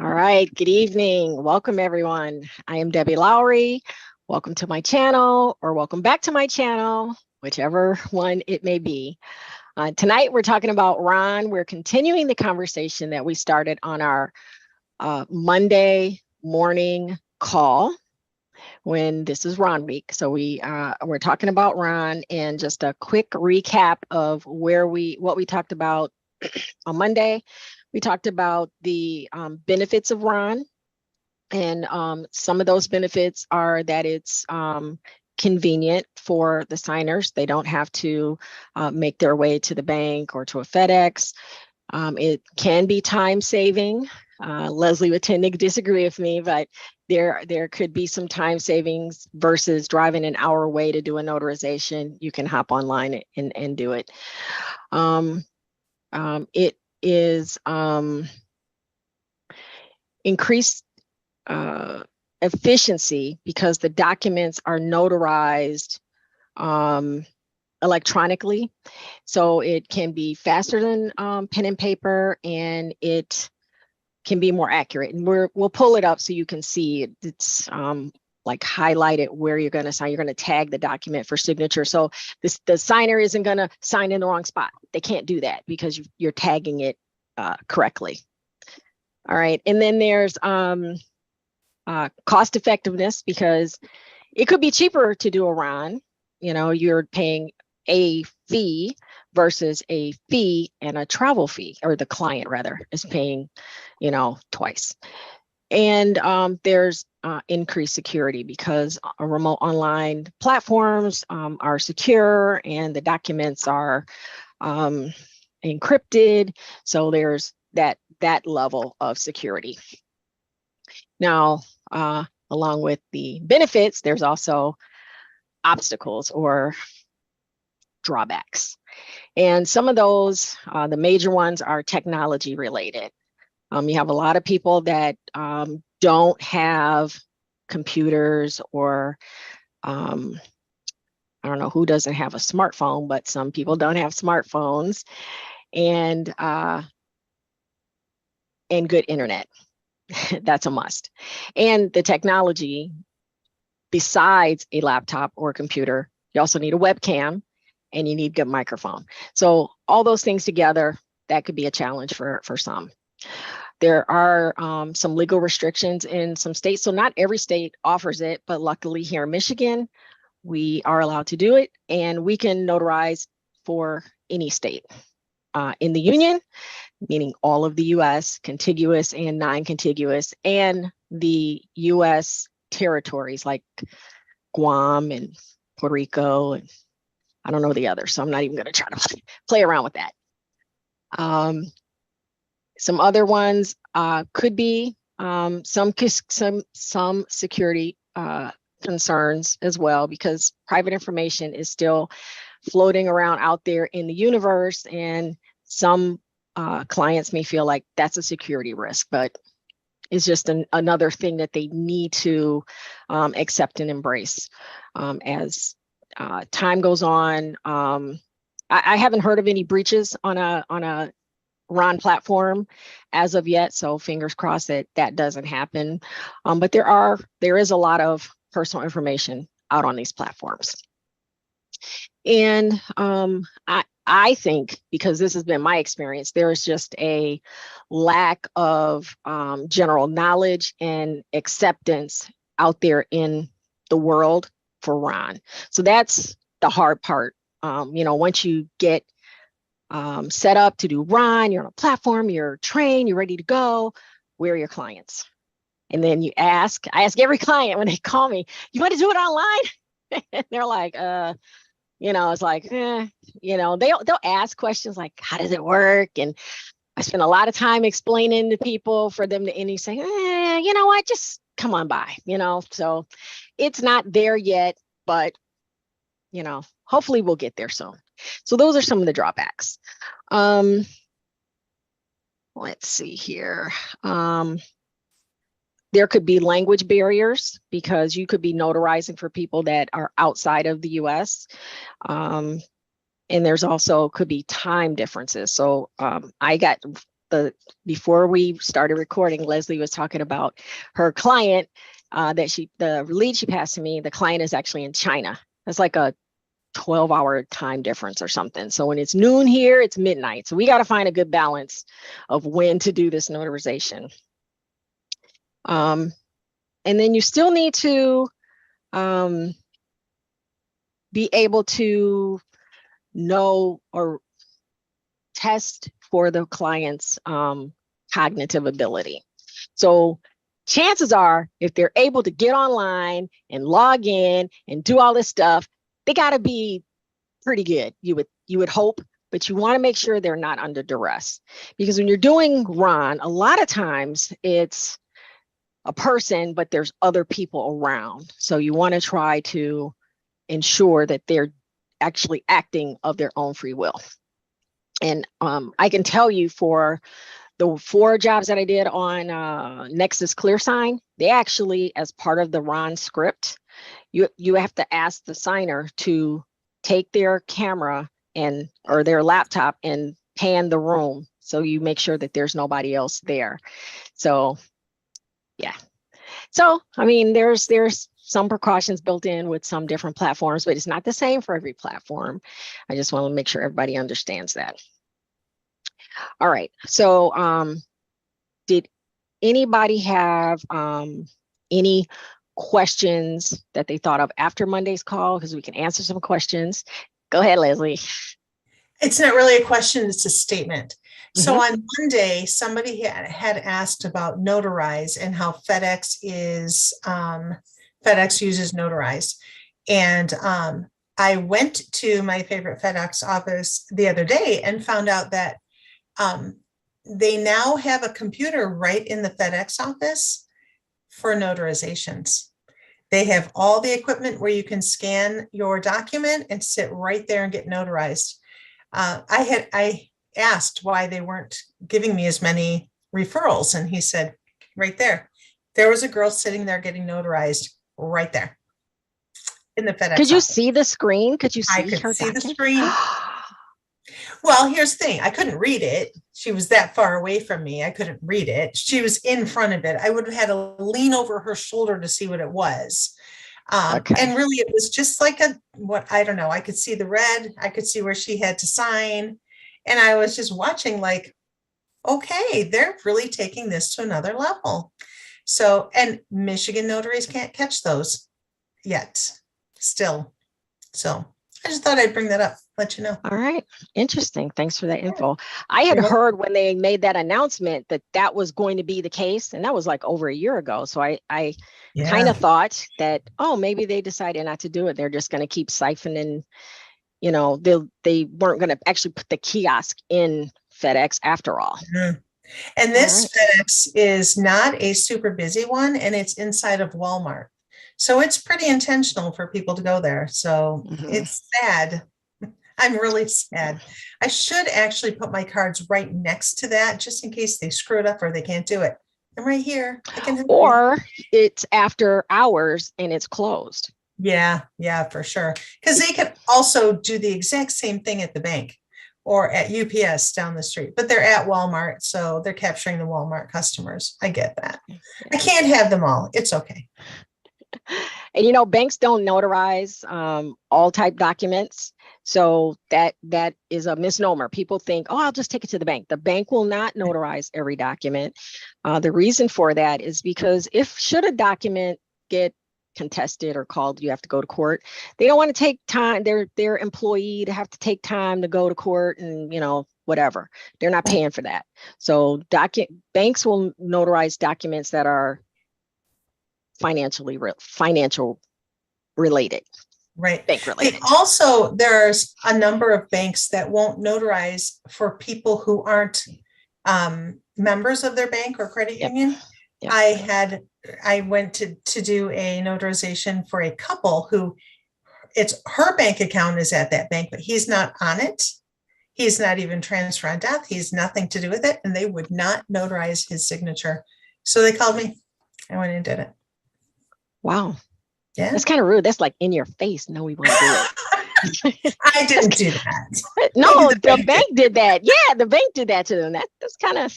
All right, good evening. Welcome everyone. I am Debbie Lowry. Welcome to my channel or welcome back to my channel, whichever one it may be. Tonight we're talking about Ron. We're continuing the conversation that we started on our Monday morning call when this is Ron week. So we're talking about Ron and just a quick recap of what we talked about on Monday. We talked about the benefits of Ron, and some of those benefits are that it's convenient for the signers. They don't have to make their way to the bank or to a FedEx. It can be time saving. Leslie would tend to disagree with me, but there could be some time savings versus driving an hour away to do a notarization. You can hop online and do it. It is increased efficiency because the documents are notarized electronically. So it can be faster than pen and paper, and it can be more accurate. And we'll pull it up so you can see it. It's like highlighted where you're going to sign. You're going to tag the document for signature. So the signer isn't going to sign in the wrong spot. They can't do that because you're tagging it correctly. All right. And then there's cost effectiveness, because it could be cheaper to do a Ron. You know, you're paying a fee versus a fee and a travel fee, or the client rather is paying, twice. And there's increased security because remote online platforms are secure and the documents are encrypted. So there's that level of security. Now, along with the benefits, there's also obstacles or drawbacks. And some of those, the major ones are technology related. You have a lot of people that don't have computers, or I don't know who doesn't have a smartphone, but some people don't have smartphones, and good internet. That's a must. And the technology, besides a laptop or a computer, you also need a webcam and you need a good microphone. So all those things together, that could be a challenge for some. There are some legal restrictions in some states. So not every state offers it, but luckily here in Michigan, we are allowed to do it, and we can notarize for any state in the union, meaning all of the US, contiguous and non-contiguous, and the US territories like Guam and Puerto Rico, and I don't know the others, so I'm not even going to try to play around with that. Some other ones could be some security concerns as well, because private information is still floating around out there in the universe, and some clients may feel like that's a security risk, but it's just another thing that they need to accept and embrace as time goes on. I haven't heard of any breaches on a Ron platform as of yet, so fingers crossed that doesn't happen. But there is a lot of personal information out on these platforms. And I think, because this has been my experience, there is just a lack of general knowledge and acceptance out there in the world for Ron. So that's the hard part. Once you get set up to do Ron, you're on a platform, you're trained, you're ready to go, where are your clients? And then I ask every client when they call me, you want to do it online? And they're like, it's like, they'll ask questions like, how does it work? And I spend a lot of time explaining to people for them to end up saying, you know what, just come on by, so it's not there yet, but, hopefully we'll get there soon. So those are some of the drawbacks. Let's see here. There could be language barriers, because you could be notarizing for people that are outside of the US. And there's also could be time differences. So I got before we started recording, Leslie was talking about her client the lead she passed to me. The client is actually in China. That's like a 12-hour time difference or something. So when it's noon here, it's midnight. So we got to find a good balance of when to do this notarization. And then you still need to be able to know or test for the client's cognitive ability. So chances are, if they're able to get online and log in and do all this stuff, they got to be pretty good. You would hope, but you want to make sure they're not under duress, because when you're doing Ron, a lot of times it's a person, but there's other people around. So you want to try to ensure that they're actually acting of their own free will. And I can tell you, for the 4 jobs that I did on Nexus ClearSign, they actually, as part of the Ron script, you have to ask the signer to take their camera or their laptop and pan the room, so you make sure that there's nobody else there. So yeah. So I mean, there's some precautions built in with some different platforms, but it's not the same for every platform. I just want to make sure everybody understands that. All right. So did anybody have any questions that they thought of after Monday's call? Because we can answer some questions. Go ahead, Leslie. It's not really a question, it's a statement. So on Monday, somebody had asked about Notarize and how FedEx uses Notarize. And I went to my favorite FedEx office the other day and found out that they now have a computer right in the FedEx office for notarizations. They have all the equipment where you can scan your document and sit right there and get notarized. I asked why they weren't giving me as many referrals, and he said, right there was a girl sitting there getting notarized right there in the FedEx Could you office. see the screen? Could you see I could her see document? the screen. Well, here's the thing. I couldn't read it. She was that far away from me. I couldn't read it. She was in front of it. I would have had to lean over her shoulder to see what it was. Okay. And really, it was just like I don't know. I could see the red. I could see where she had to sign. And I was just watching like, okay, they're really taking this to another level. So, and Michigan notaries can't catch those yet still. So I just thought I'd bring that up, let you know. All right. Interesting. Thanks for that info. I had heard when they made that announcement that was going to be the case, and that was like over a year ago. So I kind of thought that, oh, maybe they decided not to do it. They're just going to keep siphoning, they weren't going to actually put the kiosk in FedEx after all. And this FedEx is not a super busy one, and it's inside of Walmart. So it's pretty intentional for people to go there. So it's sad. I'm really sad. I should actually put my cards right next to that just in case they screw it up or they can't do it. I'm right here. I can help or it's after hours and it's closed. Yeah, for sure. Because they could also do the exact same thing at the bank or at UPS down the street, but they're at Walmart, so they're capturing the Walmart customers. I get that. Yeah. I can't have them all. It's okay. And banks don't notarize all type documents. So that is a misnomer. People think, oh, I'll just take it to the bank. The bank will not notarize every document. The reason for that is because should a document get contested or called, you have to go to court. They don't want to take time, their employee to have to take time to go to court and, whatever. They're not paying for that. So banks will notarize documents that are financial related. Right. Bank related. Also, there's a number of banks that won't notarize for people who aren't members of their bank or credit union. Yep. I went to do a notarization for a couple who her bank account is at that bank, but he's not on it. He's not even transfer on death. He's nothing to do with it. And they would not notarize his signature. So they called me. I went and did it. Wow. Yeah. That's kind of rude. That's like in your face. No, we won't do it. I didn't do that. Maybe No, the the bank did. bank did that. Yeah, the bank did that to them. That's kind of,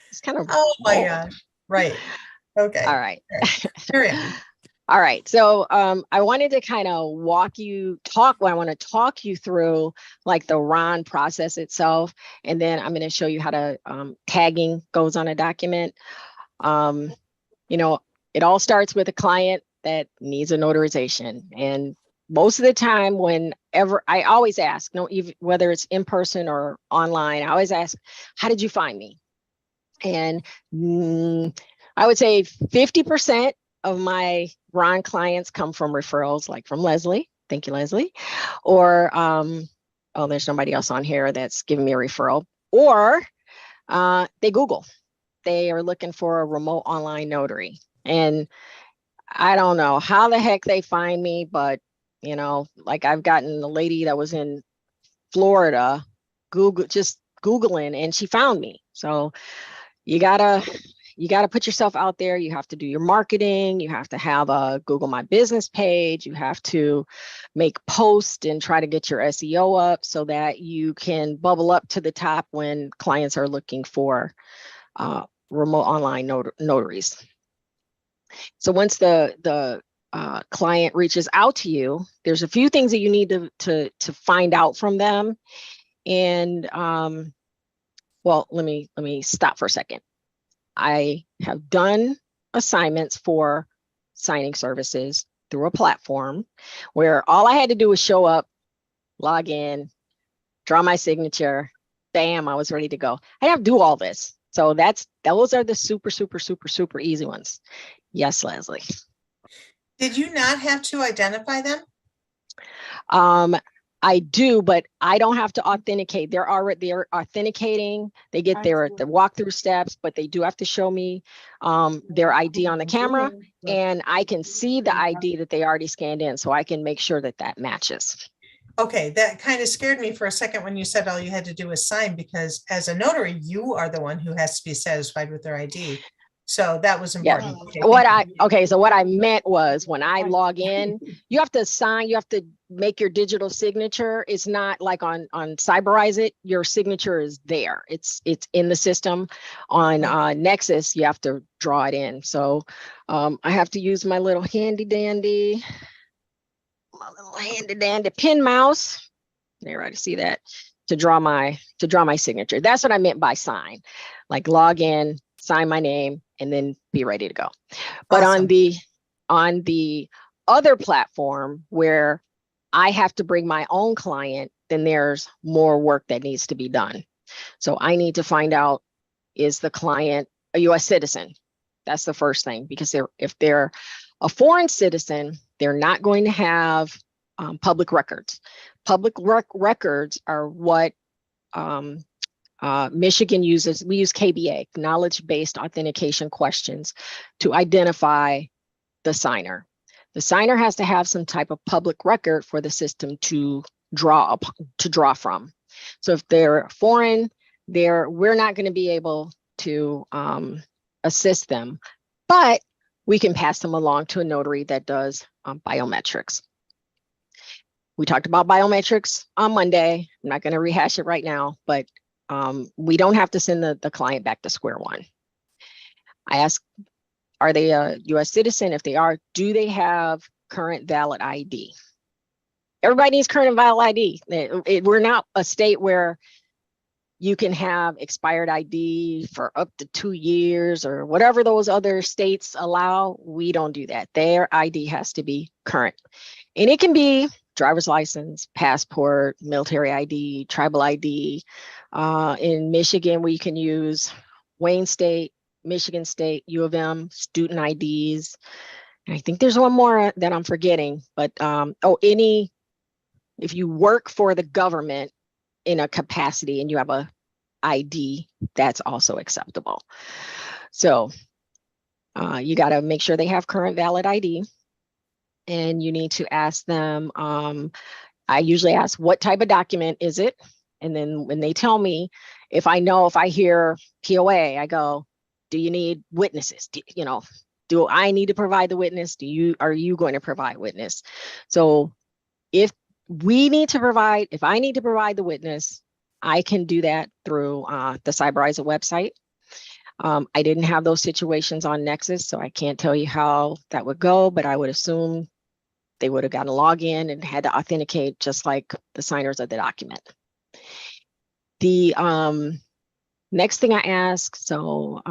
it's kind of Oh my bold. gosh. Right. Okay. All right. All right. Carry on. All right. So I wanted to kind of I want to talk you through like the RON process itself. And then I'm going to show you how to tagging goes on a document. Um, you know, it all starts with a client that needs a notarization. And most of the time, whenever I always ask, no, even whether it's in person or online, I always ask, how did you find me? And I would say 50% of my Ron clients come from referrals, like from Leslie. Thank you, Leslie. Or, oh, there's nobody else on here that's giving me a referral. Or they Google. They are looking for a remote online notary. And I don't know how the heck they find me, but like I've gotten a lady that was in Florida, just Googling, and she found me. So you gotta put yourself out there. You have to do your marketing. You have to have a Google My Business page. You have to make posts and try to get your SEO up so that you can bubble up to the top when clients are looking for remote online notaries. So once the client reaches out to you, there's a few things that you need to find out from them. And well, let me stop for a second. I have done assignments for signing services through a platform where all I had to do was show up, log in, draw my signature, bam, I was ready to go. I didn't have to do all this. So those are the super, super, super, super easy ones. Yes, Leslie. Did you not have to identify them? I do, but I don't have to authenticate. They're authenticating. They get their walkthrough steps, but they do have to show me their ID on the camera, and I can see the ID that they already scanned in, so I can make sure that that matches. Okay, that kind of scared me for a second when you said all you had to do was sign, because as a notary, you are the one who has to be satisfied with their ID. So that was Yeah. important. Okay, So what I meant was when I log in, you have to sign, you have to make your digital signature. It's not like on Cyberize It, your signature is there. It's in the system. On Nexus, you have to draw it in. So I have to use my little handy dandy pin mouse. There, I see that to draw my signature. That's what I meant by sign, like log in, sign my name, and then be ready to go. But awesome. on the other platform where I have to bring my own client, then there's more work that needs to be done. So I need to find out, is the client a US citizen? That's the first thing, because if they're a foreign citizen, they're not going to have public records. Public records are what Michigan uses. We use KBA, knowledge-based authentication questions, to identify the signer. The signer has to have some type of public record for the system to draw from. So if they're foreign, we're not going to be able to assist them, but we can pass them along to a notary that does biometrics. We talked about biometrics on Monday. I'm not going to rehash it right now, but we don't have to send the client back to square one. I ask, are they a US citizen? If they are, do they have current valid ID? Everybody needs current and valid ID. We're not a state where you can have expired ID for up to 2 years or whatever those other states allow. We don't do that. Their ID has to be current. And it can be driver's license, passport, military ID, tribal ID. In Michigan, we can use Wayne State, Michigan State, U of M, student IDs. And I think there's one more that I'm forgetting, but if you work for the government in a capacity and you have a ID, that's also acceptable. So you got to make sure they have current valid ID, and you need to ask them. I usually ask, what type of document is it? And then when they tell me, if I hear POA, I go, do you need witnesses? Do I need to provide the witness? Are you going to provide witness? So if we need to provide, if I need to provide the witness, I can do that through the Cyberizer website. I didn't have those situations on Nexus, so I can't tell you how that would go, but I would assume they would have gotten a login and had to authenticate just like the signers of the document. The next thing I ask, so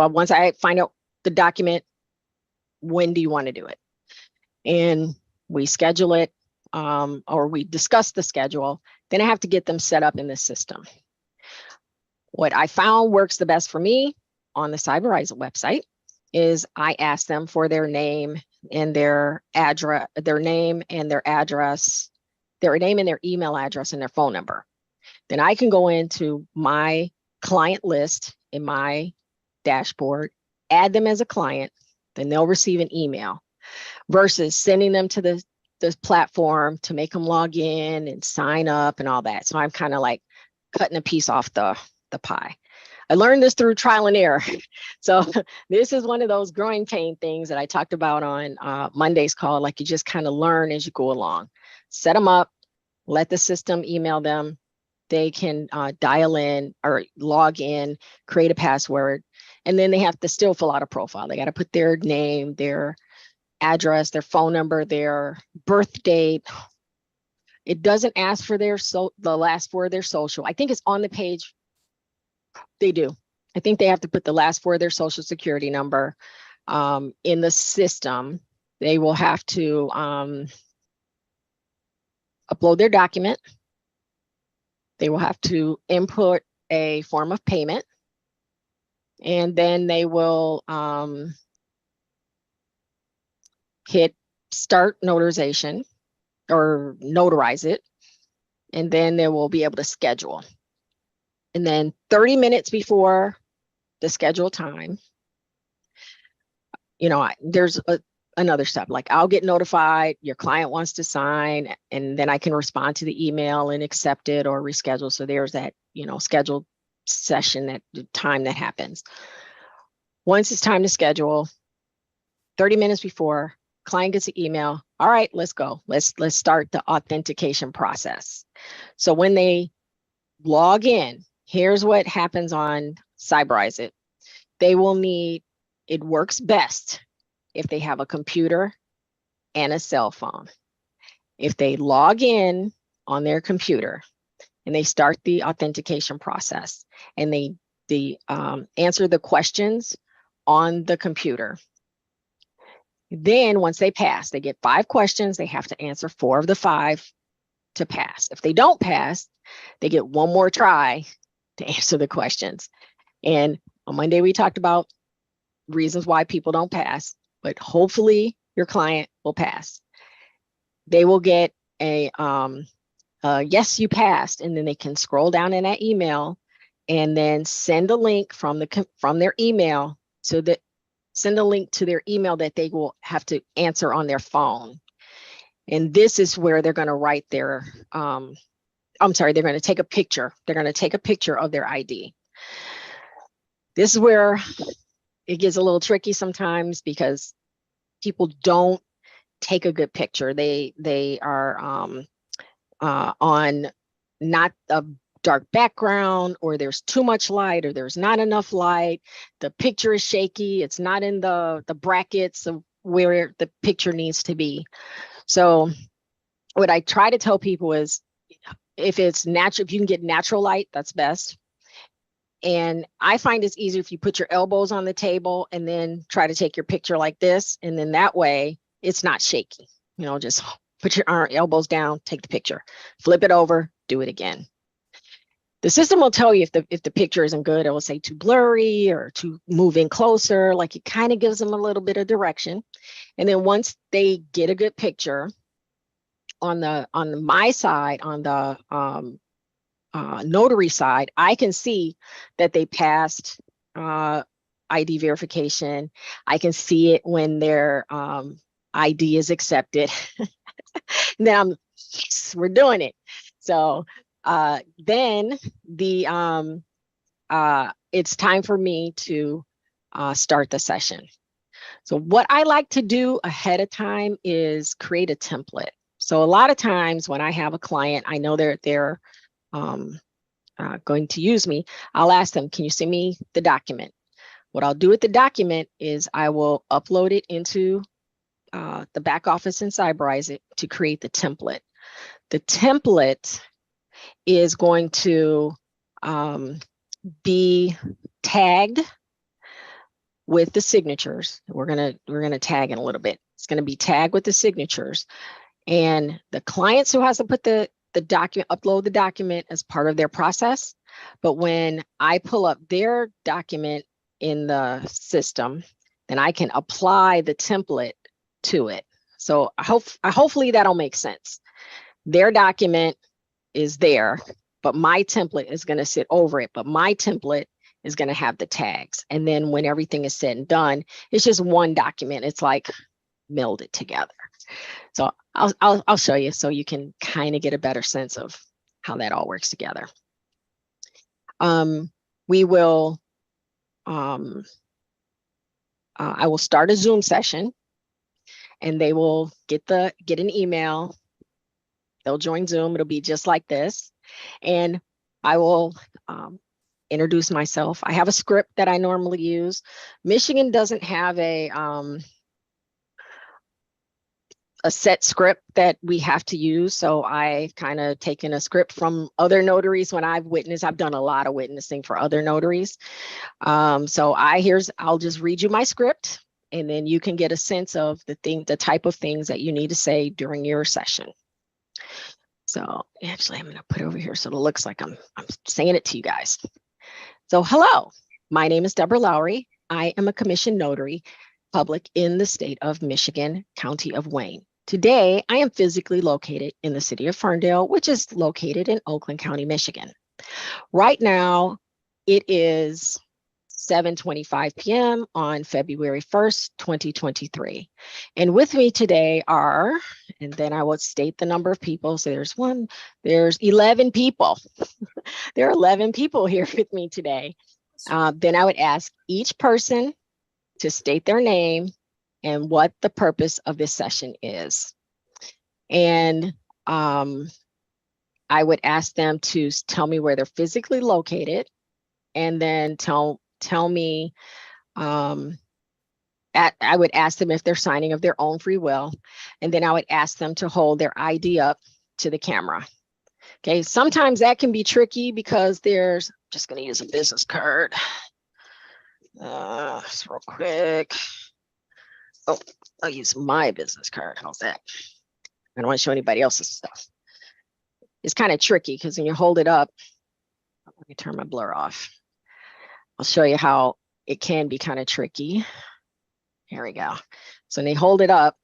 once I find out the document, when do you want to do it? And we schedule it, or we discuss the schedule. Then I have to get them set up in the system. What I found works the best for me on the Cyberizer website is I ask them for their name and their address, their name and their address, their name and their email address and their phone number. Then I can go into my client list in my dashboard, add them as a client, then they'll receive an email versus sending them to the platform to make them log in and sign up and all that. So I'm kind of like cutting a piece off the pie. I learned this through trial and error. So this is one of those growing pain things that I talked about on Monday's call. Like you just kind of learn as you go along. Set them up, let the system email them. They can dial in or log in, create a password, and then they have to still fill out a profile. They got to put their name, their address, their phone number, their birth date. It doesn't ask for the last four of their social. I think it's on the page. They do. I think they have to put the last four of their social security number in the system. They will have to upload their document. They will have to input a form of payment, and then they will hit start notarization or notarize it, and then they will be able to schedule. And then 30 minutes before the scheduled time, there's another step. Like I'll get notified, your client wants to sign, and then I can respond to the email and accept it or reschedule. So there's that, scheduled session, that time that happens. Once it's time to schedule, 30 minutes before, client gets an email. All right, let's go. Let's start the authentication process. So when they log in, here's what happens on Cyberize It. They will need, it works best if they have a computer and a cell phone. If they log in on their computer and they start the authentication process and they answer the questions on the computer, then once they pass, they get 5 questions. They have to answer 4 of the 5 to pass. If they don't pass, they get one more try to answer the questions. And on Monday, we talked about reasons why people don't pass, but hopefully your client will pass. They will get a yes, you passed, and then they can scroll down in that email and then send a link from their email send a link to their email that they will have to answer on their phone. And this is where they're going to write their, they're going to take a picture. They're going to take a picture of their ID. This is where it gets a little tricky sometimes because people don't take a good picture. They are on not a dark background, or there's too much light, or there's not enough light. The picture is shaky. It's not in the brackets of where the picture needs to be. So what I try to tell people is if it's natural, if you can get natural light, that's best. And I find it's easier if you put your elbows on the table and then try to take your picture like this. And then that way it's not shaky. Just put your elbows down, take the picture, flip it over, do it again. The system will tell you if the picture isn't good. It will say too blurry or to move in closer. Like it kind of gives them a little bit of direction. And then once they get a good picture on my side, on the notary side, I can see that they passed ID verification. I can see it when their ID is accepted. And then yes, we're doing it. So then it's time for me to start the session. So what I like to do ahead of time is create a template. So a lot of times when I have a client, I know they're um, going to use me, I'll ask them, can you send me the document? What I'll do with the document is I will upload it into the back office and Cyberize it to create the template. The template is going to be tagged with the signatures. We're gonna tag in a little bit. It's gonna be tagged with the signatures, and the clients who has to put the document, upload the document as part of their process. But when I pull up their document in the system, then I can apply the template to it. So hopefully that'll make sense. Their document is there, but my template is going to sit over it. But my template is going to have the tags. And then when everything is said and done, it's just one document. It's like melded together. So I'll show you so you can kind of get a better sense of how that all works together. We will, I will start a Zoom session, and they will get an email. They'll join Zoom. It'll be just like this. And I will introduce myself. I have a script that I normally use. Michigan doesn't have a set script that we have to use. So I kind of taken a script from other notaries when I've witnessed. I've done a lot of witnessing for other notaries. So I'll just read you my script, and then you can get a sense of the type of things that you need to say during your session. So actually, I'm going to put it over here so it looks like I'm saying it to you guys. So hello, my name is Deborah Lowry. I am a commissioned notary public in the state of Michigan, county of Wayne. Today, I am physically located in the city of Ferndale, which is located in Oakland County, Michigan. Right now, it is 7:25 p.m. on February 1st, 2023. And with me today are, and then I will state the number of people. So there's 11 people. There are 11 people here with me today. Then I would ask each person to state their name and what the purpose of this session is. And I would ask them to tell me where they're physically located, and then tell me, I would ask them if they're signing of their own free will, and then I would ask them to hold their ID up to the camera. Okay, sometimes that can be tricky because just going to use a business card. Just real quick. Oh, I'll use my business card. How's that? I don't want to show anybody else's stuff. It's kind of tricky because when you hold it up, let me turn my blur off. I'll show you how it can be kind of tricky. Here we go. So when they hold it up,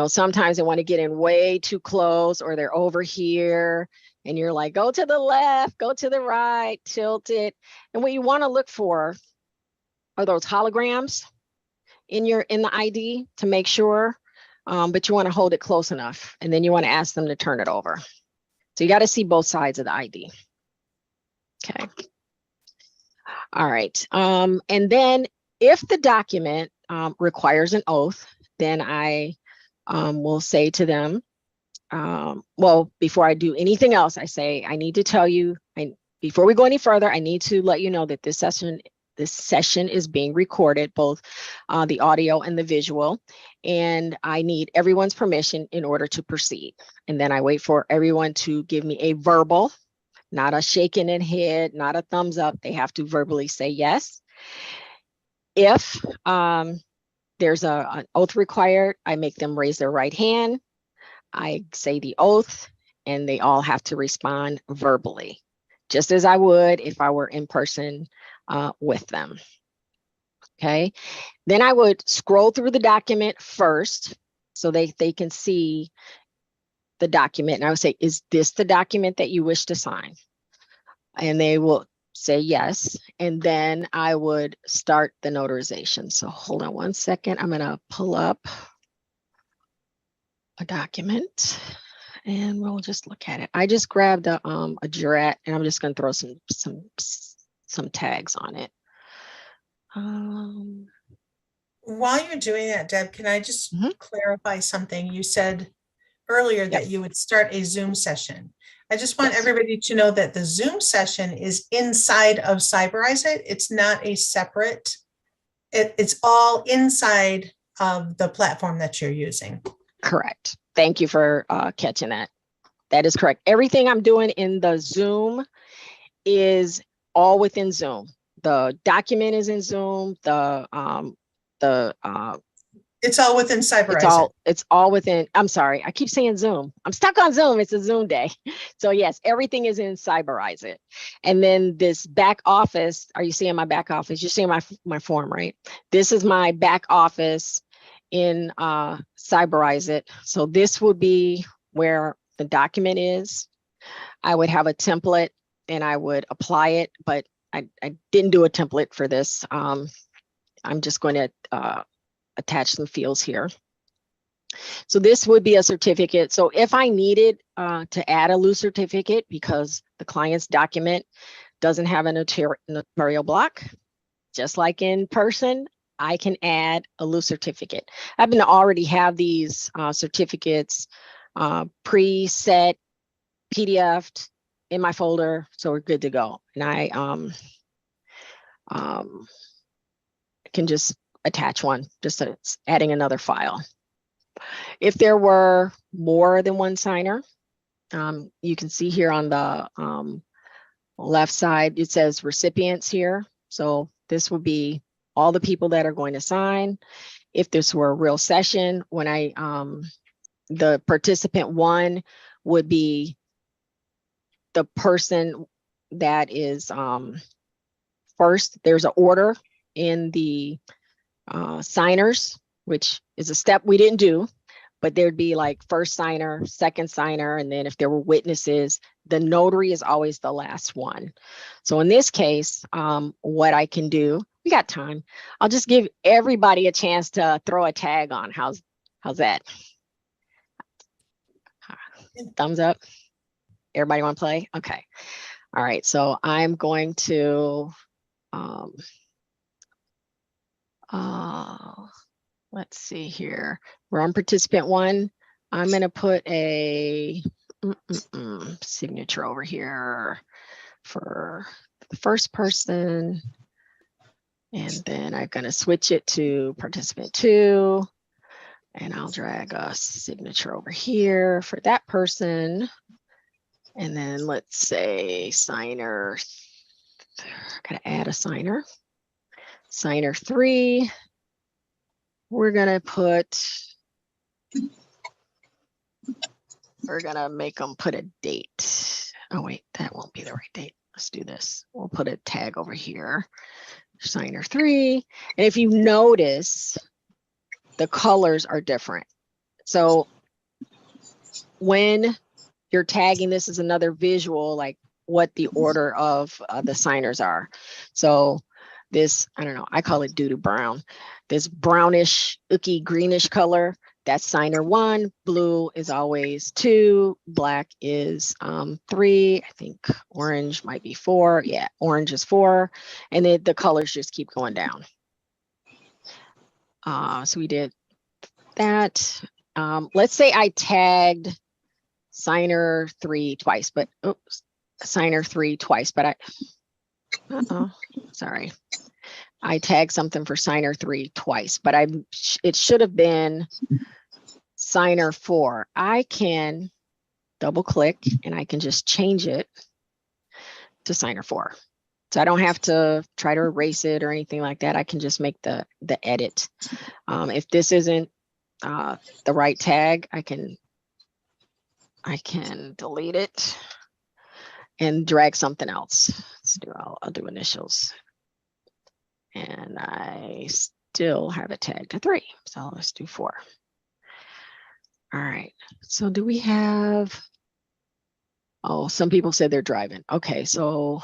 sometimes they want to get in way too close, or they're over here and you're like, go to the left, go to the right, tilt it. And what you want to look for are those holograms in the ID to make sure, but you want to hold it close enough, and then you want to ask them to turn it over. So you got to see both sides of the ID. Okay. All right. And then if the document requires an oath, then I will say to them, well, before I do anything else, I say, I need to tell you, before we go any further, I need to let you know that this session is being recorded, both the audio and the visual, and I need everyone's permission in order to proceed. And then I wait for everyone to give me a verbal, not a shaking in head, not a thumbs up. They have to verbally say yes. If there's an oath required, I make them raise their right hand. I say the oath, and they all have to respond verbally, just as I would if I were in person with them. Okay. Then I would scroll through the document first so they can see the document. And I would say, is this the document that you wish to sign? And they will say yes. And then I would start the notarization. So hold on one second. I'm going to pull up a document and we'll just look at it. I just grabbed a jurat, and I'm just going to throw some tags on it. While you're doing that, Deb, can I just Mhm. clarify something? You said earlier Yep. that you would start a Zoom session. I just want Yes. everybody to know that the Zoom session is inside of Cyberize It. It's not a separate, it's all inside of the platform that you're using. Correct. Thank you for catching that. That is correct. Everything I'm doing in the Zoom is all within Zoom. The document is in Zoom. The It's all within Cyberize It. it's all within. I'm sorry, I keep saying Zoom. I'm stuck on Zoom. It's a Zoom day. So yes, everything is in Cyberize It. And then this back office. Are you seeing my back office? You're seeing my form, right? This is my back office in Cyberize It. So this would be where the document is. I would have a template and I would apply it, but I didn't do a template for this. I'm just going to attach some fields here. So this would be a certificate. So if I needed to add a loose certificate because the client's document doesn't have a notarial block, just like in person, I can add a loose certificate. I happen to already have these certificates preset, PDF'd in my folder, so we're good to go. And I can just attach one, just so it's adding another file. If there were more than one signer, you can see here on the left side, it says recipients here. So this would be all the people that are going to sign. If this were a real session, when the participant one would be the person that is first. There's an order in the signers, which is a step we didn't do, but there'd be like first signer, second signer, and then if there were witnesses, the notary is always the last one. So in this case, what I can do, we got time. I'll just give everybody a chance to throw a tag on. How's that? Thumbs up. Everybody want to play? Okay. All right. So I'm going to let's see here. We're on participant one. I'm going to put a signature over here for the first person. And then I'm going to switch it to participant two. And I'll drag a signature over here for that person. And then let's say signer, gotta add a signer. Signer three, we're gonna make them put a date. Oh wait, that won't be the right date. Let's do this. We'll put a tag over here, signer three. And if you notice, the colors are different. So when you're tagging, this is another visual, like what the order of the signers are. So this, I don't know, I call it doo-doo brown. This brownish, icky, greenish color, that's signer one. Blue is always two. Black is three. I think orange might be four. Yeah, orange is four. And then the colors just keep going down. So we did that. Let's say I tagged signer three twice, but oops, signer three twice, but sorry. I tagged something for signer three twice, but it should have been signer four. I can double click and I can just change it to signer four. So I don't have to try to erase it or anything like that. I can just make the edit. If this isn't the right tag, I can delete it and drag something else. I'll do initials. And I still have it tagged to three. So let's do four. All right. So do we have, oh, some people said they're driving. Okay. So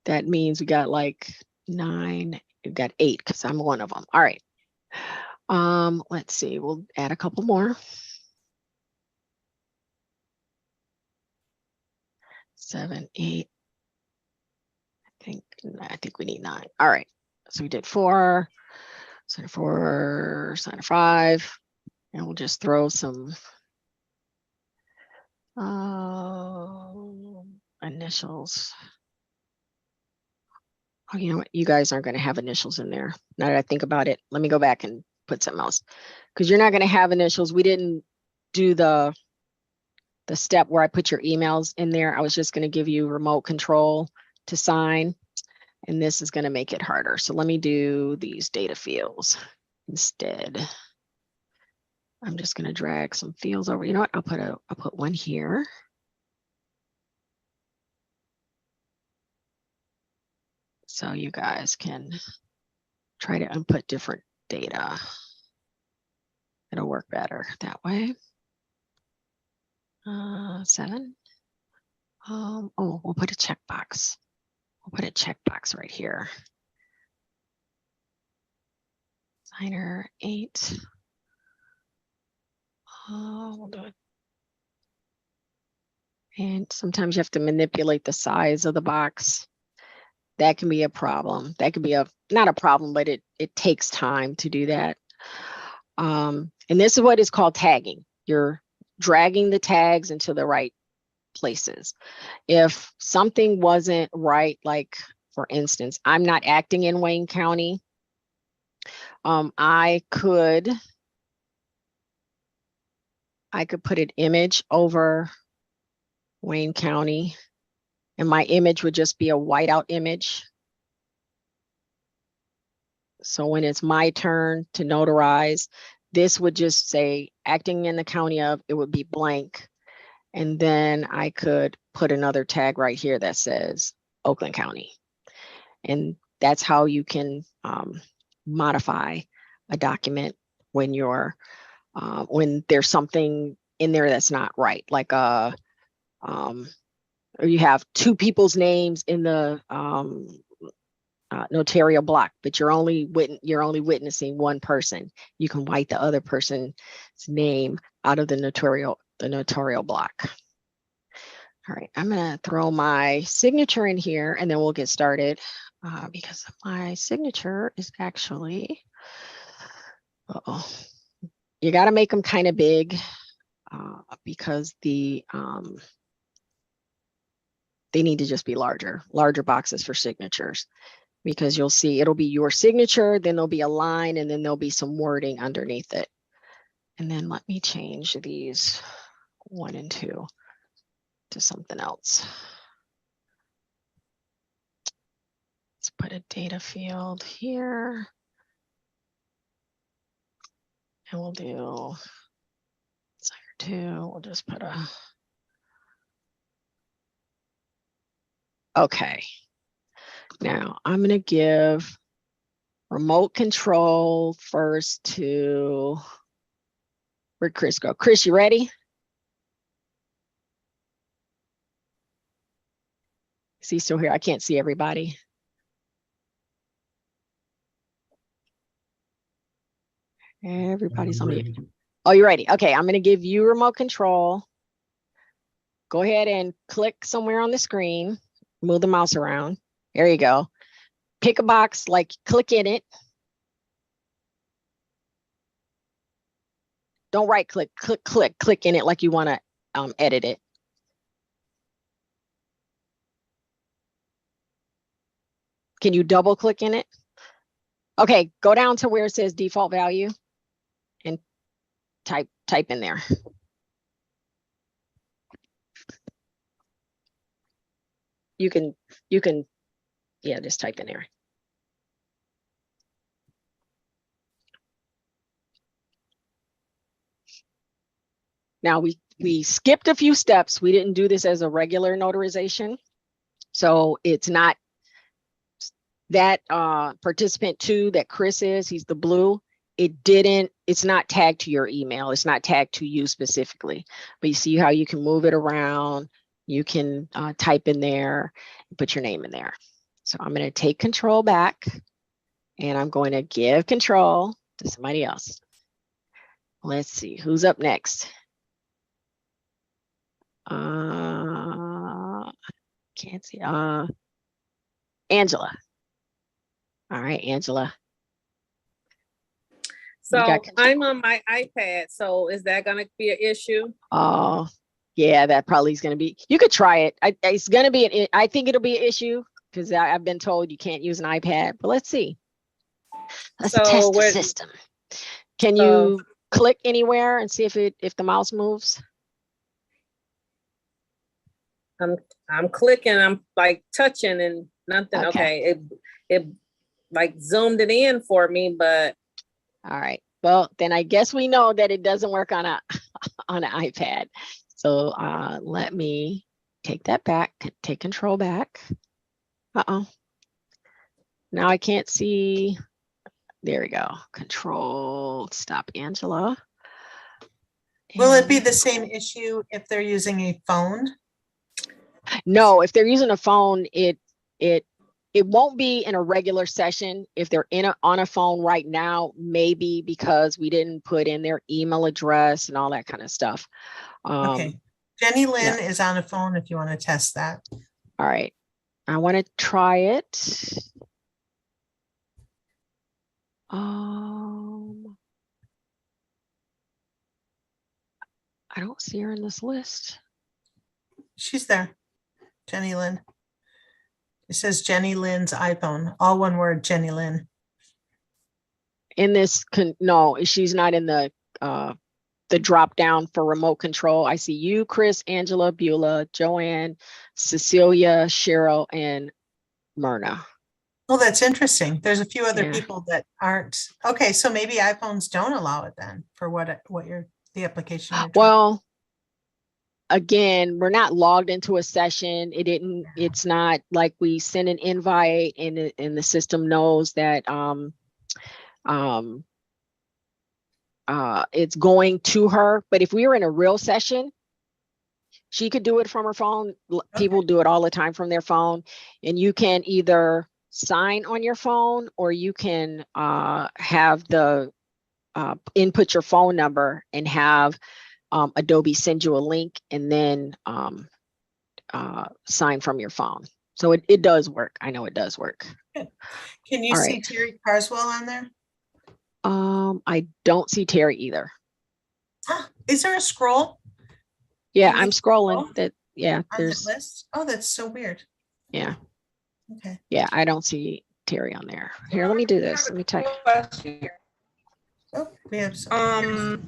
that means we got like 9, we've got 8 because I'm one of them. All right. Let's see, we'll add a couple more. 7, 8. I think we need 9. All right. So we did 4. sign 4, sign 5, and we'll just throw some initials. Oh, you know what? You guys aren't going to have initials in there. Now that I think about it, let me go back and put something else, because you're not going to have initials. We didn't do the step where I put your emails in there. I was just going to give you remote control to sign, and this is going to make it harder. So let me do these data fields instead. I'm just going to drag some fields over. You know what? I'll put one here. So you guys can try to input different data. It'll work better that way. 7. Oh, we'll put a checkbox. We'll put a checkbox right here. Signer 8. We'll do it. And sometimes you have to manipulate the size of the box. That can be a problem. That could be not a problem, but it takes time to do that. And this is what is called tagging. You're dragging the tags into the right places. If something wasn't right, like for instance, I'm not acting in Wayne County, I could put an image over Wayne County, and my image would just be a whiteout image. So when it's my turn to notarize, this would just say acting in the county of, it would be blank. And then I could put another tag right here that says Oakland County. And that's how you can modify a document when when there's something in there that's not right, like or you have two people's names in the notarial block, but you're only witnessing one person. You can white the other person's name out of the notarial block. All right, I'm gonna throw my signature in here, and then we'll get started because my signature is actually, you got to make them kind of big because they need to just be larger boxes for signatures, because you'll see it'll be your signature, then there'll be a line, and then there'll be some wording underneath it. And then let me change these 1 and 2 to something else. Let's put a data field here. And we'll do signer 2. We'll just put a, okay. Now I'm going to give remote control first to, where'd Chris go? Chris, you ready? Is he still here? I can't see everybody. Everybody's on mute. Oh, you're ready. Okay, I'm going to give you remote control. Go ahead and click somewhere on the screen. Move the mouse around. There you go. Pick a box, like click in it. Don't right click, click in it like you want to edit it. Can you double click in it? Okay, go down to where it says default value and type in there. You can, yeah, just type in there. Now we skipped a few steps. We didn't do this as a regular notarization. So it's not that participant 2 that Chris is, he's the blue. It's not tagged to your email. It's not tagged to you specifically, but you see how you can move it around. You can type in there, put your name in there. So I'm going to take control back, and I'm going to give control to somebody else. Let's see who's up next. Can't see. Angela. All right, Angela. You got So I'm on my iPad. So is that going to be an issue? Oh, yeah, that probably is going to be, you could try it. It's going to be, I think it'll be an issue because I've been told you can't use an iPad, but let's see. Let's So test the where- system. Can So- you click anywhere and see if the mouse moves? I'm clicking, I'm like touching and nothing. Okay. Okay. It like zoomed it in for me, but All right. Well, then I guess we know that it doesn't work on a on an iPad. So let me take that back, take control back. Uh-oh. Now I can't see. There we go. Control, stop Angela. Will it be And the same issue if they're using a phone? no, if they're using a phone, it won't be in a regular session. If they're on a phone right now, maybe because we didn't put in their email address and all that kind of stuff. Okay. Jenny Lynn yeah. is on a phone if you want to test that. All right. I want to try it. I don't see her in this list. She's there. Jenny Lynn. It says Jenny Lynn's iPhone, all one word, Jenny Lynn. In this, no, she's not in the drop down for remote control. I see you, Chris, Angela, Beulah, Joanne, Cecilia, Cheryl, and Myrna. Oh, that's interesting. There's a few other Yeah. people that aren't. Okay, so maybe iPhones don't allow it then for the application you're trying. Well, again, we're not logged into a session. It's not like we send an invite and the system knows that it's going to her. But if we were in a real session, she could do it from her phone. People do it all the time from their phone. And you can either sign on your phone or you can have the input your phone number and have Adobe send you a link and then sign from your phone. So it does work. I know it does work. Can you All see right. Terry Carswell on there? I don't see Terry either. Is there a scroll? Yeah, Can I'm you scrolling. scroll That yeah, on there's the list? Oh, that's so weird. yeah, Okay. yeah. I don't see Terry on there. Here, let me do this. Let me type. Oh, we have some.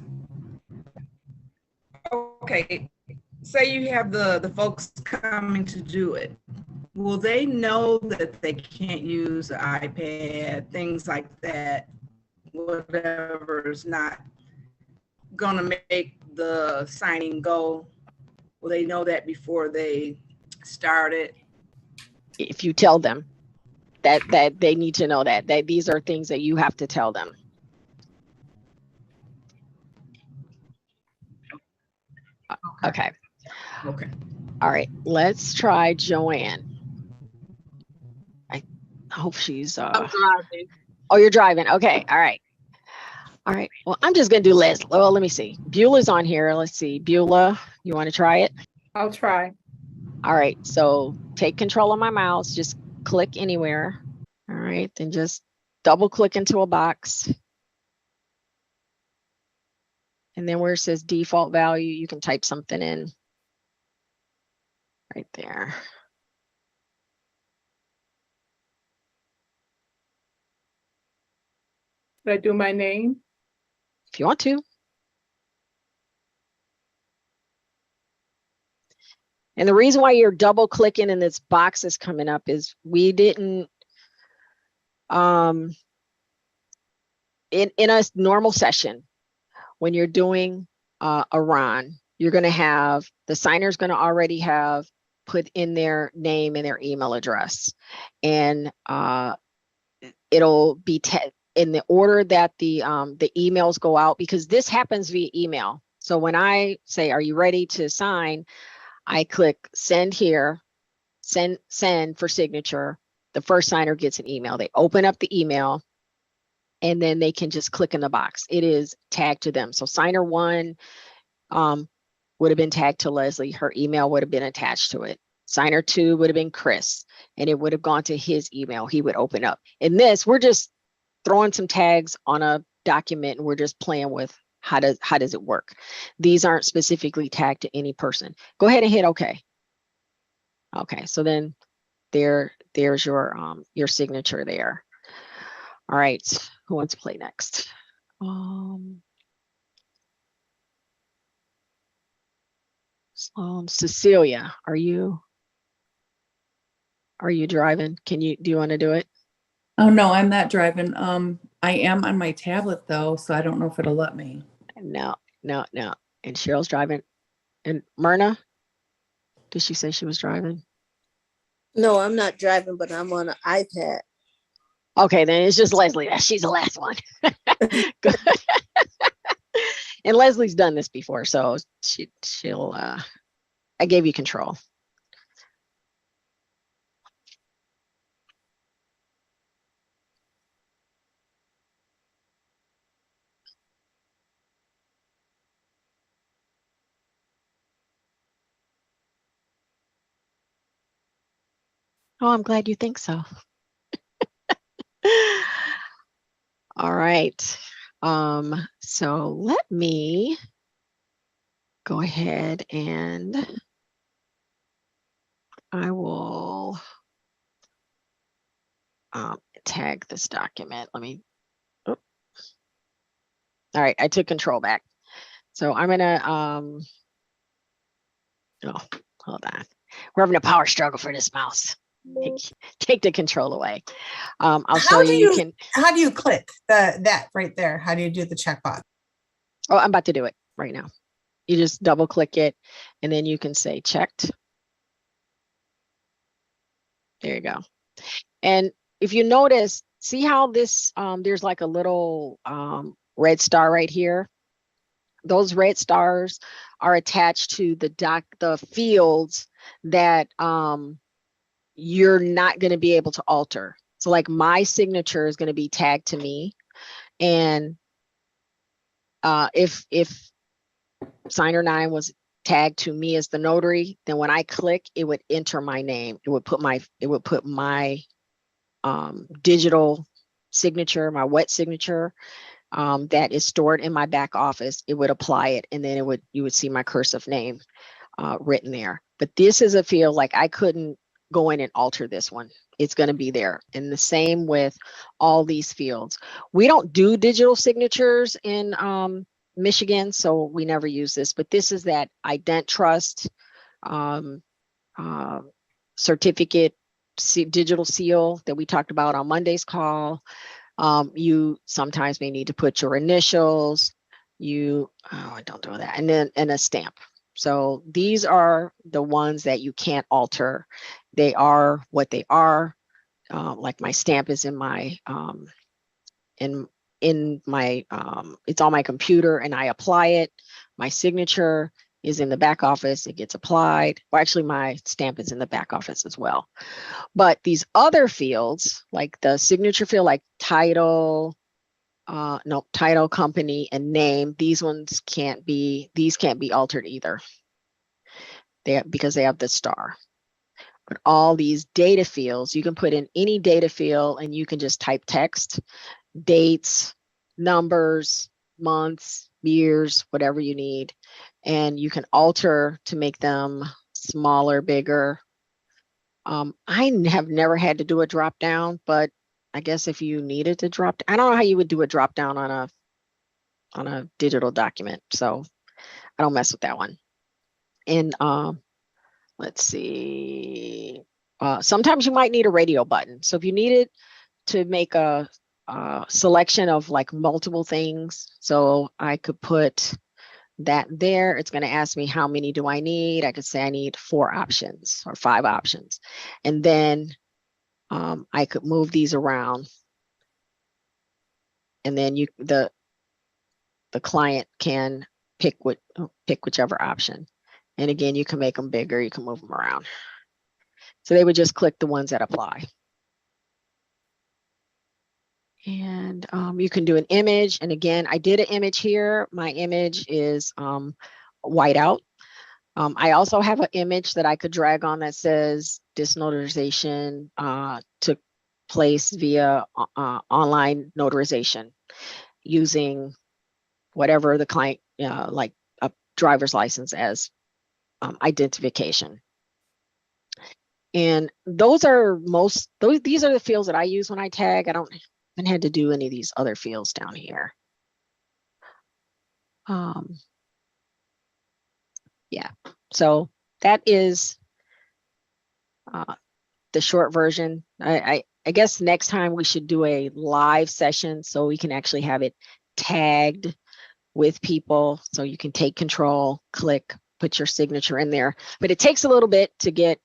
Okay, say you have the folks coming to do it. Will they know that they can't use an iPad, things like that? Whatever is not gonna make the signing go? Will they know that before they start it? If you tell them that they need to know that these are things that you have to tell them. Okay. Okay. All right. Let's try Joanne. I hope she's I'm driving. Oh, you're driving. Okay. All right. All right. Well, I'm just gonna do Leslie. Well, let me see. Beulah's on here. Let's see. Beulah, you want to try it? I'll try. All right. So take control of my mouse. Just click anywhere. All right. Then just double click into a box. And then where it says default value, you can type something in right there. Should I do my name? If you want to. And the reason why you're double clicking and this box is coming up is we didn't, in a normal session, when you're doing a run, you're going to have, the signer's going to already have put in their name and their email address. And it'll be in the order that the emails go out, because this happens via email. So when I say, are you ready to sign? I click send here, send for signature. The first signer gets an email. They open up the email and then they can just click in the box. It is tagged to them. So signer one would have been tagged to Leslie. Her email would have been attached to it. Signer two would have been Chris, and it would have gone to his email. He would open up. In this, we're just throwing some tags on a document and we're just playing with how does it work. These aren't specifically tagged to any person. Go ahead and hit OK. Okay, so then there's your signature there. All right, who wants to play next? Cecilia, are you driving? Do you want to do it? Oh, no, I'm not driving. I am on my tablet though, so I don't know if it'll let me. No. And Cheryl's driving. And Myrna, did she say she was driving? No, I'm not driving, but I'm on an iPad. Okay, then it's just Leslie. She's the last one. Good. And Leslie's done this before, so she'll I gave you control. Oh, I'm glad you think so. All right. So let me go ahead and I will tag this document. Let me. Oh. All right, I took control back. So I'm gonna oh, hold on. We're having a power struggle for this mouse. Take the control away. I'll show you. How do you click that right there? How do you do the checkbox? Oh, I'm about to do it right now. You just double click it and then you can say checked. There you go. And if you notice, see how this, there's like a little red star right here. Those red stars are attached to the fields that you're not going to be able to alter. So like my signature is going to be tagged to me. And if signer 9 was tagged to me as the notary, then when I click, it would enter my name. It would put my digital signature, my wet signature that is stored in my back office. It would apply it, and then you would see my cursive name written there. But this is a field like I couldn't go in and alter this one. It's going to be there. And the same with all these fields. We don't do digital signatures in Michigan, so we never use this, but this is that ident trust certificate digital seal that we talked about on Monday's call. You sometimes may need to put your initials, don't do that, and a stamp. So these are the ones that you can't alter. They are what they are. Like my stamp is in my it's on my computer and I apply it. My signature is in the back office, it gets applied. Well, actually my stamp is in the back office as well. But these other fields, like the signature field, like title, title, company, and name, these can't be altered either. Because they have the star. But all these data fields, you can put in any data field and you can just type text, dates, numbers, months, years, whatever you need. And you can alter to make them smaller, bigger. I have never had to do a drop down, but I guess if you needed to drop, I don't know how you would do a drop down on a digital document. So I don't mess with that one. And let's see. Sometimes you might need a radio button. So if you needed to make a selection of like multiple things, so I could put that there. It's going to ask me how many do I need. I could say I need 4 options or 5 options. And then I could move these around. And then the client can pick whichever option. And again, you can make them bigger, you can move them around. So they would just click the ones that apply. And you can do an image. And again, I did an image here. My image is white out. I also have an image that I could drag on that says this notarization took place via online notarization. using whatever the client, like a driver's license as identification. And these are the fields that I use when I tag. I haven't had to do any of these other fields down here. Yeah, so that is the short version. I guess next time we should do a live session so we can actually have it tagged with people, so you can take control, click, put your signature in there. But it takes a little bit to get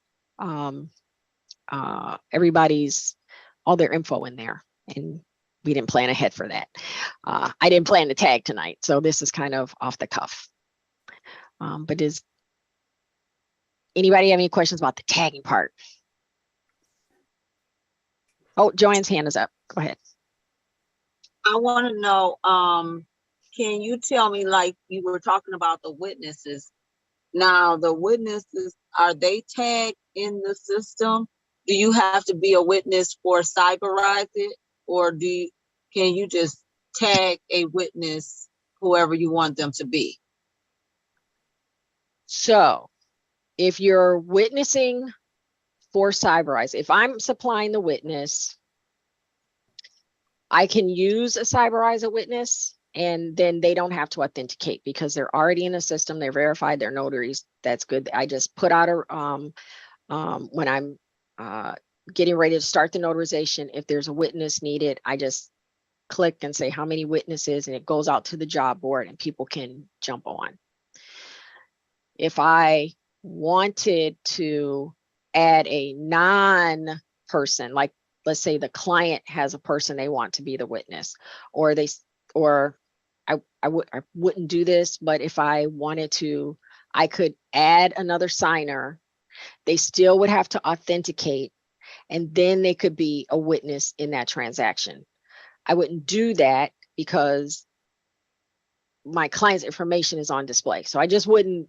everybody's, all their info in there, and we didn't plan ahead for that. I didn't plan to tag tonight, so this is kind of off the cuff. But does anybody have any questions about the tagging part? Oh, Joanne's hand is up. Go ahead. I want to know, can you tell me, like you were talking about the witnesses. Now, the witnesses, are they tagged in the system? Do you have to be a witness for Cyberize it? Or can you just tag a witness, whoever you want them to be? So if you're witnessing for Cyberize, if I'm supplying the witness, I can use a Cyberize a witness, and then they don't have to authenticate because they're already in the system. They're verified. They're notaries. That's good. I just put out a when I'm getting ready to start the notarization. If there's a witness needed, I just click and say how many witnesses, and it goes out to the job board, and people can jump on. If I wanted to add a non-person, like let's say the client has a person they want to be the witness, or I wouldn't do this, but if I wanted to, I could add another signer. They still would have to authenticate, and then they could be a witness in that transaction. I wouldn't do that because my client's information is on display. So I just wouldn't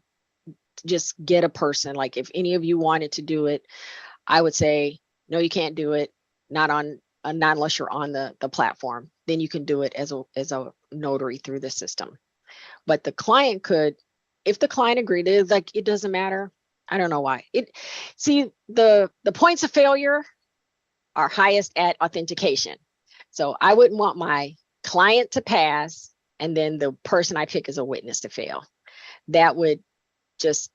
just get a person. Like if any of you wanted to do it, I would say, no, you can't do it. Not unless you're on the platform. Then you can do it as a notary through the system. But the client could, if the client agreed, it's like, it doesn't matter. I don't know why. The points of failure are highest at authentication. So I wouldn't want my client to pass and then the person I pick as a witness to fail. That would just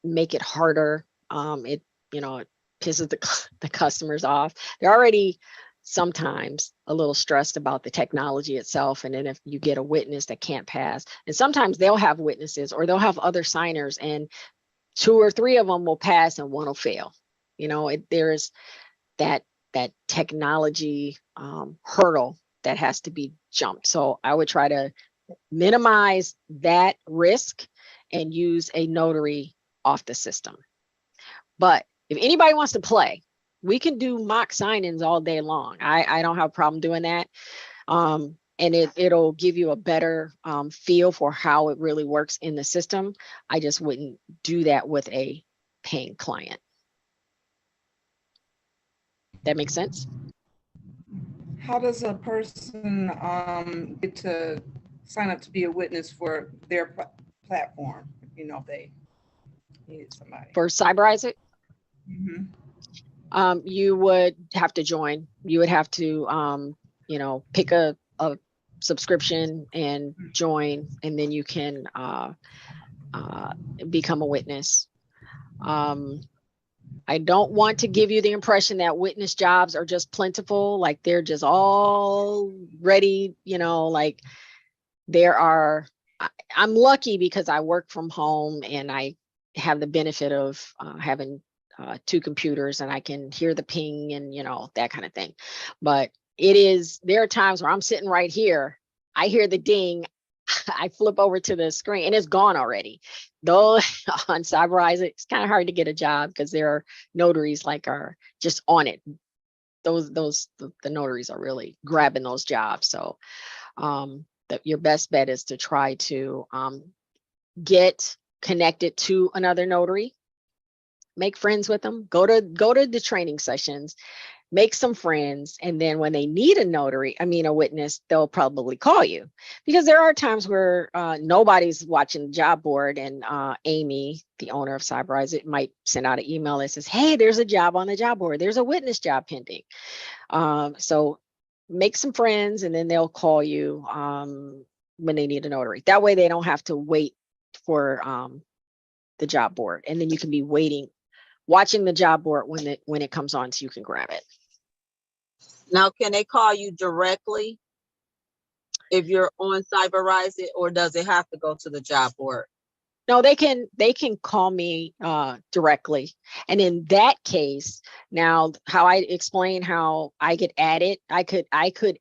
make it harder. It pisses the customers off. They're already sometimes a little stressed about the technology itself. And then if you get a witness that can't pass, and sometimes they'll have witnesses or they'll have other signers, and 2 or 3 of them will pass and 1 will fail. There's that technology hurdle that has to be jumped. So I would try to minimize that risk and use a notary off the system. But if anybody wants to play, we can do mock sign-ins all day long. I don't have a problem doing that. And it'll give you a better feel for how it really works in the system. I just wouldn't do that with a paying client. That makes sense? How does a person get to sign up to be a witness for their platform? If they need somebody. For Cyberize it? Mm-hmm. You would have to join. You would have to, pick a subscription and join, and then you can become a witness. I don't want to give you the impression that witness jobs are just plentiful, like they're just all ready, like I'm lucky because I work from home and I have the benefit of having 2 computers, and I can hear the ping and that kind of thing. But there are times where I'm sitting right here, I hear the ding, I flip over to the screen and it's gone already. Though on Cyberize, it's kind of hard to get a job because there are notaries are just on it. The notaries are really grabbing those jobs. So your best bet is to try to get connected to another notary, make friends with them, go to the training sessions, make some friends, and then when they need a notary, a witness, they'll probably call you, because there are times where nobody's watching the job board, and Amy, the owner of Cyberize It, might send out an email that says, hey, there's a job on the job board, there's a witness job pending. So make some friends, and then they'll call you when they need a notary. That way they don't have to wait for the job board, and then you can be watching the job board when it comes on, so you can grab it. Now, can they call you directly if you're on Cyberize It, or does it have to go to the job board? No, they can call me directly. And in that case, now how I explain how I get added, I could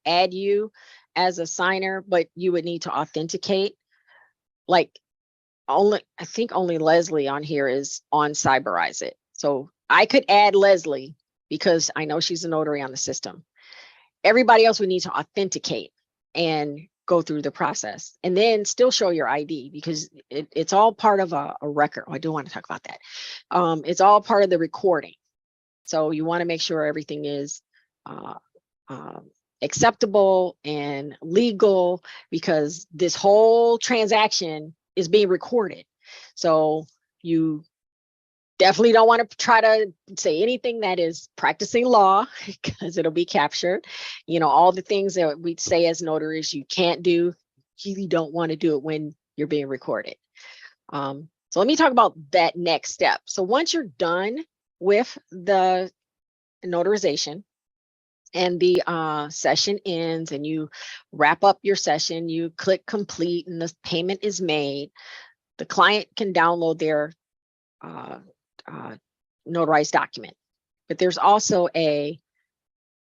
add you as a signer, but you would need to authenticate. Like I think only Leslie on here is on Cyberize It. So I could add Leslie because I know she's a notary on the system. Everybody else would need to authenticate and go through the process, and then still show your ID, because it's all part of a record. Oh, I do want to talk about that. It's all part of the recording. So you want to make sure everything is acceptable and legal, because this whole transaction is being recorded. So you definitely don't want to try to say anything that is practicing law, because it'll be captured. All the things that we say as notaries you can't do, you don't want to do it when you're being recorded. So let me talk about that next step. So once you're done with the notarization and the session ends, and you wrap up your session, you click complete, and the payment is made, the client can download their notarized document. But there's also a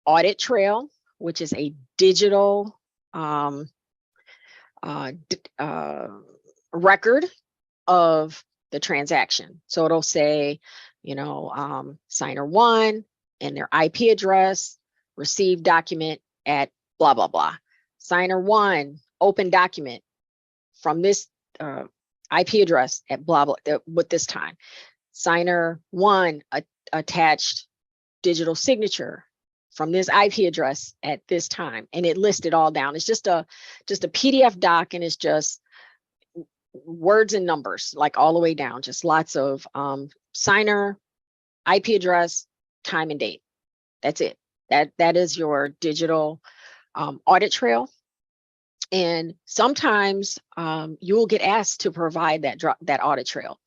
audit trail, which is a digital record of the transaction. So it'll say, signer 1 and their IP address, received document at blah, blah, blah. Signer 1, open document from this IP address at blah, blah, with this time. Signer 1 attached digital signature from this IP address at this time, and it listed all down. It's just a PDF doc, and it's just words and numbers, like all the way down, just lots of signer, IP address, time and date. That's it. That is your digital audit trail. And sometimes you will get asked to provide that audit trail.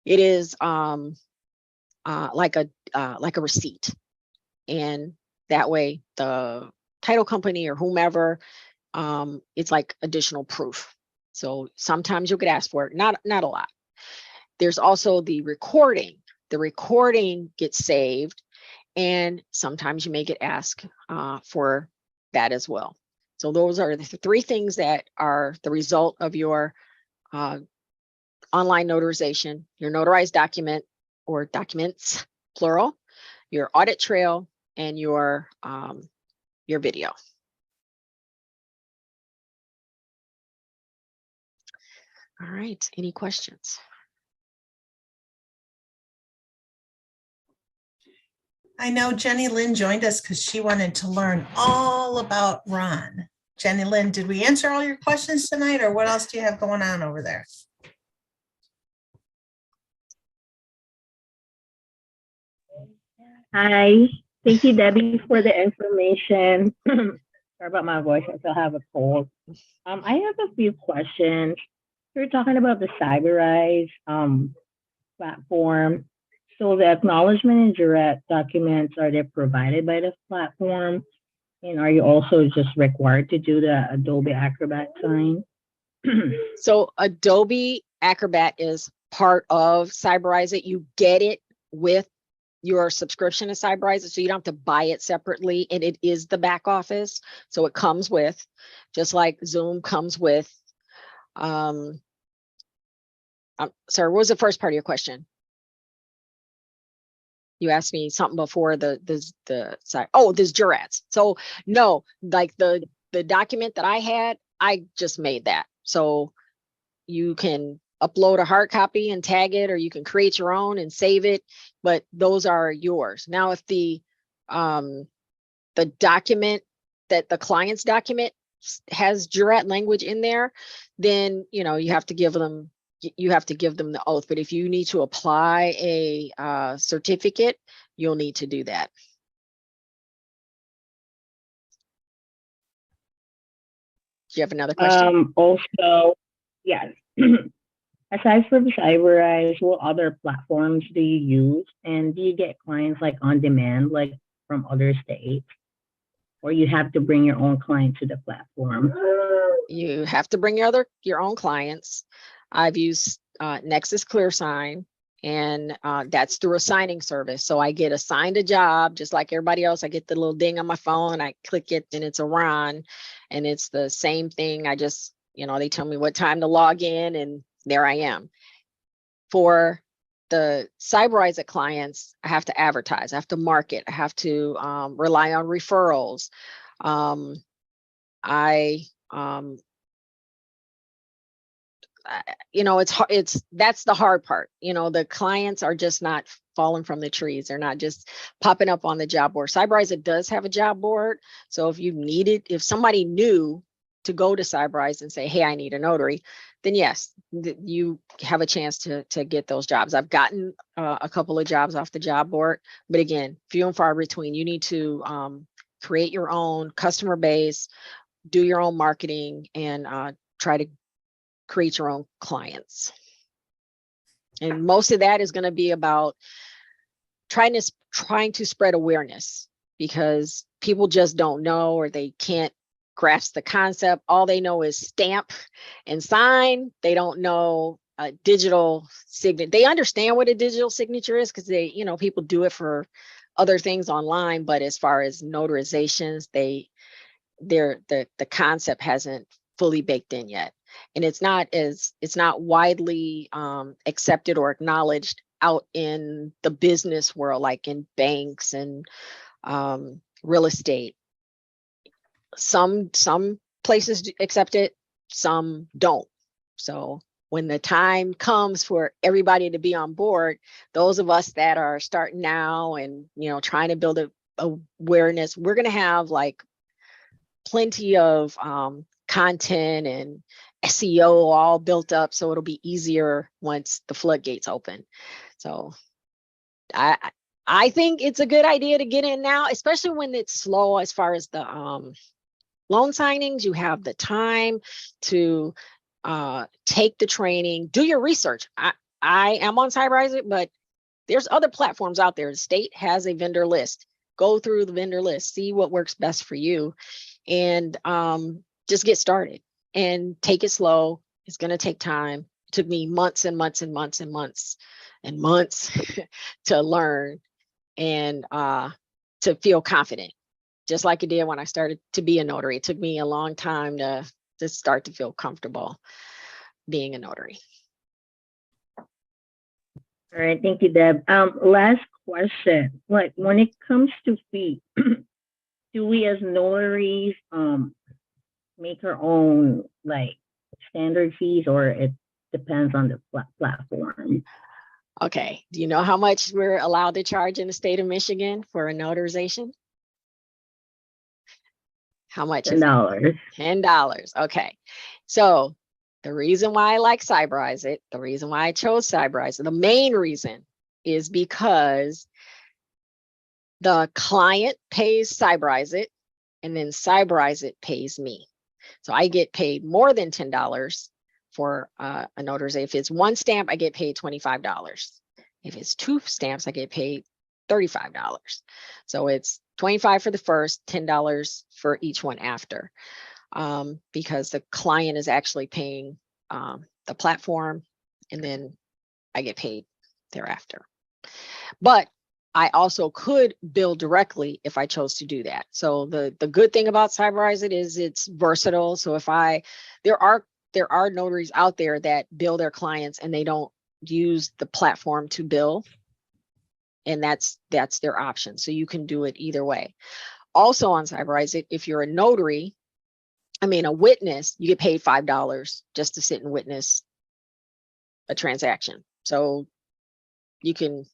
It is like a receipt, and that way the title company or whomever, it's like additional proof. So sometimes you'll get asked for it, not a lot. There's also the recording. The recording gets saved, and sometimes you may get asked for that as well. So those are the 3 things that are the result of your online notarization: your notarized document, or documents, plural, your audit trail, and your video. All right, any questions? I know Jenny Lynn joined us because she wanted to learn all about Ron. Jenny Lynn, did we answer all your questions tonight, or what else do you have going on over there? Hi, thank you, Debbie, for the information. Sorry about my voice, I still have a cold. I have a few questions. We're talking about the Cyberize platform. So the acknowledgement and jurat documents, are they provided by the platform? And are you also just required to do the Adobe Acrobat sign? So Adobe Acrobat is part of Cyberize It. You get it with your subscription to Cyberize It, so you don't have to buy it separately, and it is the back office. So it comes with, just like Zoom comes with, sorry, what was the first part of your question? You asked me something before the side. Oh, there's jurats. So no, like the document that I had, I just made that. So you can upload a hard copy and tag it, or you can create your own and save it, but those are yours. Now, if the the document that the client's document has jurat language in there, then, you know, you have to give them the oath. But if you need to apply a certificate, you'll need to do that. Do you have another question? Also, yes. Aside from Cyberrise, what other platforms do you use? And do you get clients like on demand, like from other states? Or you have to bring your own client to the platform? You have to bring your own clients. I've used Nexus ClearSign, and that's through a signing service. So I get assigned a job just like everybody else. I get the little ding on my phone, I click it, and it's a run, and it's the same thing. I just, you know, they tell me what time to log in, and there I am. For the Cyberize clients, I have to advertise, I have to market, I have to rely on referrals. You know, that's the hard part. You know, the clients are just not falling from the trees. They're not just popping up on the job board. Cyberize does have a job board. So if somebody knew to go to Cyberize and say, hey, I need a notary, then yes, you have a chance to get those jobs. I've gotten a couple of jobs off the job board, but again, few and far between. You need to create your own customer base, do your own marketing, and try to create your own clients. And most of that is going to be about trying to spread awareness, because people just don't know, or they can't grasp the concept. All they know is stamp and sign. They don't know a digital signature. They understand what a digital signature is because people do it for other things online, but as far as notarizations, the concept hasn't fully baked in yet. And it's not widely accepted or acknowledged out in the business world, like in banks and real estate. Some places accept it, some don't. So when the time comes for everybody to be on board, those of us that are starting now and trying to build a awareness, we're going to have like plenty of content and SEO all built up, so it'll be easier once the floodgates open. So I think it's a good idea to get in now, especially when it's slow as far as the loan signings. You have the time to take the training, do your research. I am on Cyberize, but there's other platforms out there. The state has a vendor list. Go through the vendor list, see what works best for you, and just get started and take it slow. It's going to take time. It took me months and months and months and months and months to learn and to feel confident, just like it did when I started to be a notary. It took me a long time to start to feel comfortable being a notary. All right, thank you, Deb. Last question. Like, when it comes to fee, do we as notaries make our own like standard fees, or it depends on the platform? Okay. Do you know how much we're allowed to charge in the state of Michigan for a notarization? How much? $10. $10. Okay. So the reason why I like Cyberize, the reason why I chose Cyberize, the main reason is because the client pays Cyberize, and then Cyberize pays me. So I get paid more than $10 for a notarization. If it's one stamp, I get paid $25. If it's two stamps, I get paid $35. So it's $25 for the first, $10 for each one after, because the client is actually paying the platform, and then I get paid thereafter. But I also could bill directly if I chose to do that. So the good thing about Cyberize is it's versatile. So if there are notaries out there that bill their clients and they don't use the platform to bill, and that's their option. So you can do it either way. Also on Cyberize, if you're a notary, a witness, you get paid $5 just to sit and witness a transaction. So you can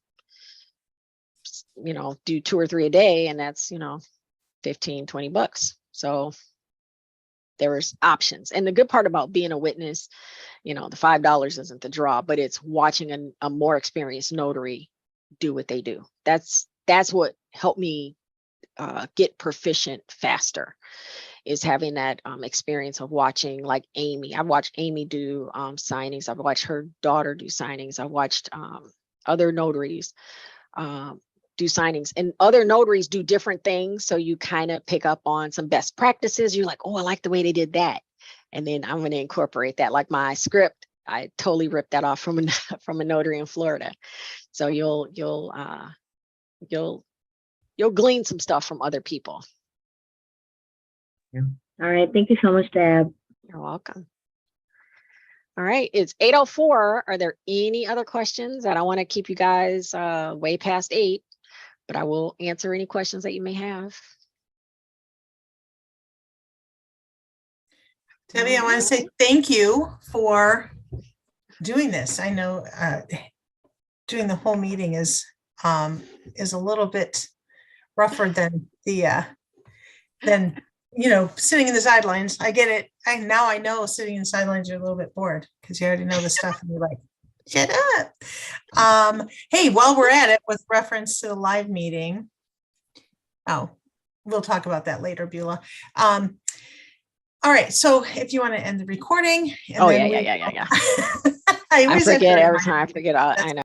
do 2 or 3 a day, and that's, 15, 20 bucks. So there was options. And the good part about being a witness, the $5 isn't the draw, but it's watching a more experienced notary do what they do. That's what helped me get proficient faster, is having that experience of watching, like Amy. I've watched Amy do signings. I've watched her daughter do signings. I've watched other notaries do signings, and other notaries do different things. So you kind of pick up on some best practices. You're like, oh, I like the way they did that. And then I'm going to incorporate that. Like my script, I totally ripped that off from a notary in Florida. So you'll glean some stuff from other people. All right. Thank you so much, Deb. You're welcome. All right, it's 8:04. Are there any other questions? I don't want to keep you guys way past 8, but I will answer any questions that you may have. Debbie, I want to say thank you for doing this. I know doing the whole meeting is a little bit rougher than sitting in the sidelines. I get it. I know sitting in the sidelines, you're a little bit bored because you already know the stuff and you're like, shut up. Hey, while we're at it, with reference to the live meeting, we'll talk about that later, Beulah. All right, so if you want to end the recording. Yeah. I I forget every time. time. I forget. I know.